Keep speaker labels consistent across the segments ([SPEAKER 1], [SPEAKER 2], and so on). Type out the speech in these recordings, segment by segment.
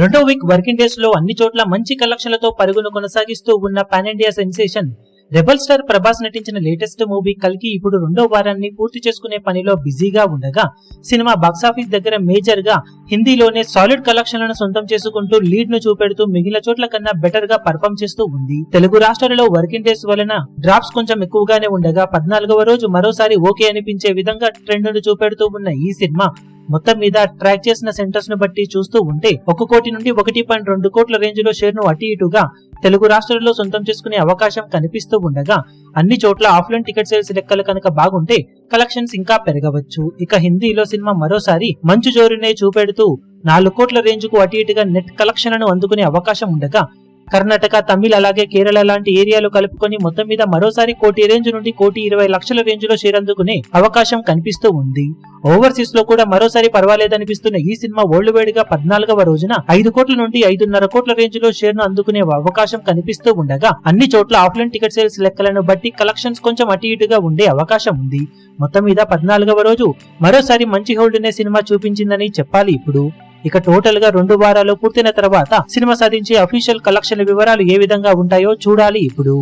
[SPEAKER 1] రెండో week working days లో అన్ని చోట్ల మంచి కలెక్షన్లతో పరుగును కొనసాగిస్తూ ఉన్న pan India sensation rebel star Prabhas నటించిన లేటెస్ట్ మూవీ కల్కి ఇప్పుడు రెండో వారాన్ని పూర్తి చేసుకునే పనిలో బిజీగా ఉండగా సినిమా బాక్సాఫీస్ దగ్గర మేజర్ గా హిందీలోనే సాలిడ్ కలెక్షన్లను సొంతం చేసుకుంటూ లీడ్ ను చూపెడుతూ మిగిలిన చోట్ల కన్నా బెటర్ గా పర్ఫామ్ చేస్తూ ఉంది. తెలుగు రాష్ట్రాలలో వర్కింగ్ డేస్ వలన డ్రాప్స్ కొంచెం ఎక్కువగానే ఉండగా 14వ రోజు మరోసారి ఓకే అనిపించే విధంగా ట్రెండ్ ను చూపెడుతూ ఉన్న ఈ సినిమా మొత్తం మీద ట్రాక్ చేసిన సెంటర్స్ ను బట్టి చూస్తూ ఉంటే 1 కోటి నుండి 1.2 కోట్ల రేంజ్ లో షేర్ ను అటు ఇటుగా తెలుగు రాష్ట్రాల్లో సొంతం చేసుకునే అవకాశం కనిపిస్తూ ఉండగా అన్ని చోట్ల ఆఫ్లైన్ టికెట్ సేల్స్ లెక్కలు కనుక బాగుంటే కలెక్షన్స్ ఇంకా పెరగవచ్చు. ఇక హిందీలో సినిమా మరోసారి మంచు జోరునే చూపెడుతూ 4 కోట్ల రేంజ్ కు అటు ఇటుగా నెట్ కలెక్షన్లను అందుకునే అవకాశం ఉండగా కర్ణాటక, తమిళ అలాగే కేరళ లాంటి ఏరియాలు కలుపుకొని మొత్తం మీద మరోసారి కోటి రేంజ్ నుండి 1,20,00,000 రేంజ్ లో షేర్ అందుకునే అవకాశం కనిపిస్తూ ఉంది. ఓవర్సీస్ లో కూడా మరోసారి పర్వాలేదనిపిస్తున్న ఈ సినిమా వరల్డ్ వైడ్ గా 14వ రోజున 5 కోట్ల నుండి 5.5 కోట్ల రేంజ్ లో షేర్ ను అందుకునే అవకాశం కనిపిస్తూ ఉండగా అన్ని చోట్ల ఆఫ్లైన్ టికెట్ సేల్స్ లెక్కలను బట్టి కలెక్షన్స్ కొంచెం అటు ఇటుగా ఉండే అవకాశం ఉంది. మొత్తం మీద 14వ రోజు మరోసారి మంచి హోల్డ్ నే సినిమా చూపించిందని చెప్పాలి. ఇప్పుడు ఇక టోటల్ గా 2 వారాలు పూర్తయిన తర్వాత సినిమా సాధించే అఫీషియల్ కలెక్షన్ వివరాలు ఏ విధంగా ఉంటాయో చూడాలి. ఇప్పుడు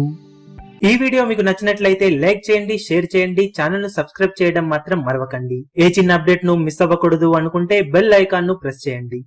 [SPEAKER 1] ఈ వీడియో మీకు నచ్చినట్లయితే లైక్ చేయండి, షేర్ చేయండి, ఛానల్ ను సబ్స్క్రైబ్ చేయడం మాత్రం మరవకండి. ఏ చిన్న అప్డేట్ ను మిస్ అవ్వకూడదు అనుకుంటే బెల్ ఐకాన్ ను ప్రెస్ చేయండి.